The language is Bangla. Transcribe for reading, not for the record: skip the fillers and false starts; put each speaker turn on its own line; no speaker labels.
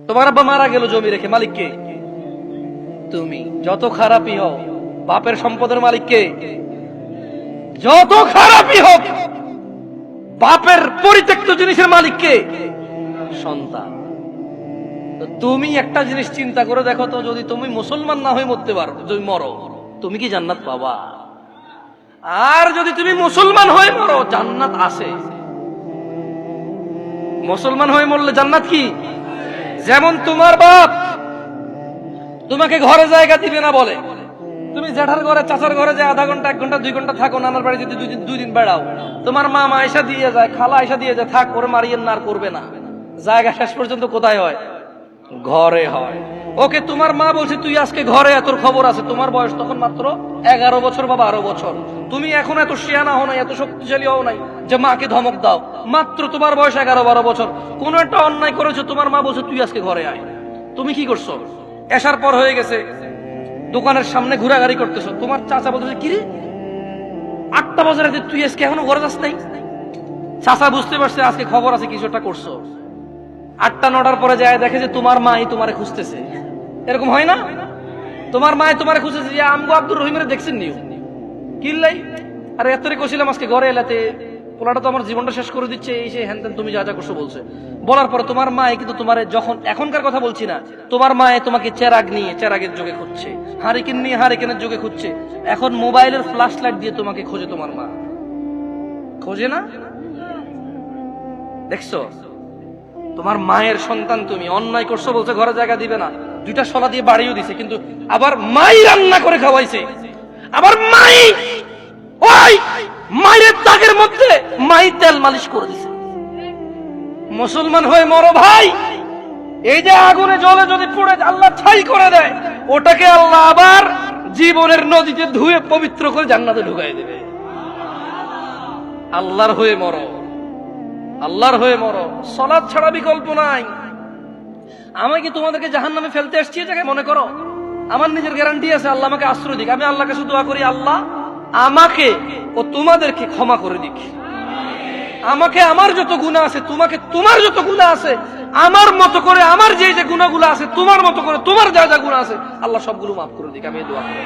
তোমার আব্বা মারা গেল জমি রেখে, মালিক কে? তুমি। যত খারাপই হও, বাপের সম্পদের মালিক কে? যত খারাপই হোক, বাপের পরিত্যক্ত জিনিসের মালিক কে? সন্তান। তো তুমি একটা জিনিস চিন্তা করে দেখো তো, যদি তুমি মুসলমান না হয়ে মরতে পারো, যদি মরো, তুমি কি জান্নাত পাবা? আর যদি তুমি মুসলমান হয়ে মরো, জান্নাত আছে। মুসলমান হয়ে মরলে জান্নাত কি? যেমন তোমার বাপ তোমাকে ঘরে জায়গা দিবে না বলে, তুমি জ্যাঠার ঘরে চাচার ঘরে যে আধা ঘন্টা 1 ঘন্টা 2 ঘন্টা থাকো, নানার বাড়ি যদি 2 দিন বেড়াও, তোমার মা আয়সা দিয়ে যায়, খালা আয়সা দিয়ে যায়, থাক ওরে মারিয়েন না, আর করবে না। জায়গা শেষ পর্যন্ত কোথায় হয়? ঘরে হয়। ওকে তোমার মা বলছে তুই আজকে ঘরে, তোর খবর আছে। তোমার বয়স তখন মাত্র 11 বছর বা 12 বছর। তুমি এখন এত শিয়ানা হও নাই, এত শক্তিশালী হও নাই যে মাকে ধমক দাও। মাত্র তোমার বয়স 11-12 বছর। কোন একটা অন্যায় করেছো, তোমার মা বলছে তুই আজকে ঘরে আয়। তুমি কি করছো? এসার পর হয়ে গেছে, দোকানের সামনে ঘোরাঘুরি করতেছো। তোমার চাচা বলতেছে কিরে 8টা বাজে রাতে তুই আজকে এখনো ঘরে যাস নাই? চাচা বুঝতে পারছে আজকে খবর আছে, কিছু একটা করছো। 8টা-9টার পরে যায় দেখে যে তোমার মাই তোমারে খুঁজতেছে। এরকম হয় না? তোমার মাই তোমারে খুঁজতেছে যে আমগো আব্দুর রহিমের দেখছেন নিও কিল্লাই, আরে এতরে কইছিলাম আজকে ঘরে এলাতে, পোলাটা তো আমার জীবনটা শেষ করে দিচ্ছে, এই সে হ্যান তুমি যা যা করছো বলছে। বলার পরে তোমার মা কিন্তু তোমার, যখন এখনকার কথা বলছি না, তোমার মায়ে তোমাকে চেরাগ নিয়ে চেরাগের যুগে খুঁজছে, হারিকেন নিয়ে হারিকেনের যুগে খুঁজছে, এখন মোবাইলের ফ্ল্যাশ লাইট দিয়ে তোমাকে খোঁজে। তোমার মা খোঁজে না? দেখছো? তোমার মায়ের সন্তান তুমি, অন্যায় করছো বলছে ঘরে জায়গা দিবে না, 2টা শলা দিয়ে বাড়িও দিছে, কিন্তু আবার মাই রান্না করে খাওয়াইছে। আবার মাই ওই মায়ের দাগের মধ্যে মাই তেল মালিশ করে দিছে। মুসলমান হয়ে মরো ভাই। এই যে আগুনে জ্বলে যদি পুড়ে আল্লাহ ছাই করে দেয়, ওটাকে আল্লাহ আবার জীবনের নদীতে ধুয়ে পবিত্র করে জান্নাতে ঢুকাই দেবে। আল্লাহর হয়ে মরো, আল্লাহর হয়ে মরো। সালাত ছাড়া বিকল্প নাই। আমি কি তোমাদেরকে জাহান্নামে ফেলতে আসছি এই জায়গায় মনে করো? আমার নিজের গ্যারান্টি আছে, আল্লাহ আমাকে আশ্রয় দিক। আমি আল্লাহর কাছে দোয়া করি, আল্লাহ আমাকে ও তোমাদেরকে ক্ষমা করে দিক। আমাকে আমার যত গুনাহ আছে, তোমাকে তোমার যত গুনাহ আছে, আমার মতো করে আমার যে যে গুনাহগুলো আছে, তোমার মতো করে তোমার যা যা গুনাহ আছে, আল্লাহ সবগুলো মাফ করে দিক। আমি এই দোয়া করি।